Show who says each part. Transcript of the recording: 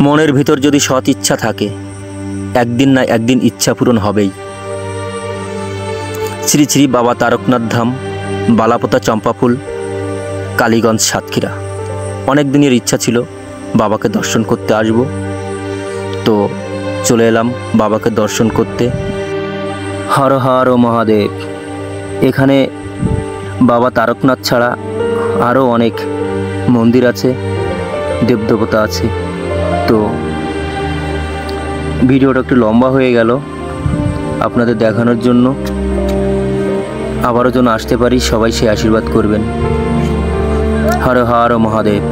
Speaker 1: মনের ভিতর যদি সৎ ইচ্ছা থাকে, একদিন না একদিন ইচ্ছা পূরণ হবেই। শ্রী শ্রী বাবা তারকনাথ ধাম, বালাপোতা চম্পাফুল, কালীগঞ্জ, সাতক্ষীরা। অনেক দিনের ইচ্ছা ছিল বাবাকে দর্শন করতে আসব, তো চলে এলাম বাবাকে দর্শন করতে। হর হর মহাদেব। এখানে বাবা তারকনাথ ছাড়া আরও অনেক মন্দির আছে, দেবদেবতা আছে। তো ভিডিওটা একটু লম্বা হয়ে গেল আপনাদের দেখানোর জন্য। আবারও যেন আসতে পারি, সবাই সে আশীর্বাদ করবেন। হর হর মহাদেব।